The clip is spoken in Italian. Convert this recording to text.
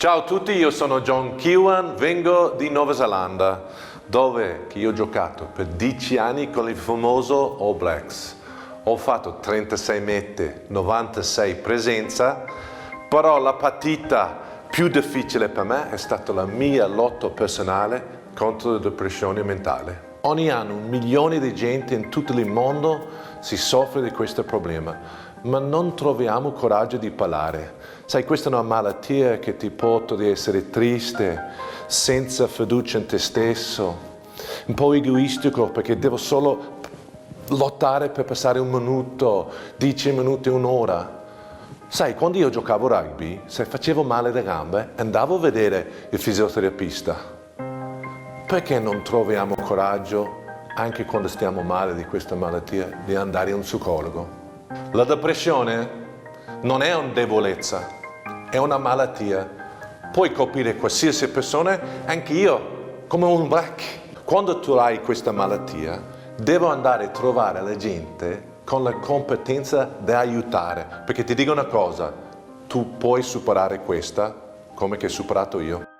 Ciao a tutti, io sono John Kiwan, vengo di Nuova Zelanda, dove io ho giocato per 10 anni con il famoso All Blacks. Ho fatto 36 mete, 96 presenza, però la partita più difficile per me è stata la mia lotta personale contro la depressione mentale. Ogni anno 1 milione di gente in tutto il mondo si soffre di questo problema, ma non troviamo coraggio di parlare. Sai, questa è una malattia che ti porta ad essere triste, senza fiducia in te stesso, un po' egoistico perché devo solo lottare per passare 1 minuto, 10 minuti, 1 ora. Sai, quando io giocavo a rugby, se facevo male alle gambe, andavo a vedere il fisioterapista. Perché non troviamo coraggio, anche quando stiamo male di questa malattia, di andare a un psicologo? La depressione non è una debolezza, è una malattia. Puoi colpire qualsiasi persona, anche io, come un black. Quando tu hai questa malattia, devo andare a trovare la gente con la competenza di aiutare. Perché ti dico una cosa, tu puoi superare questa come che ho superato io.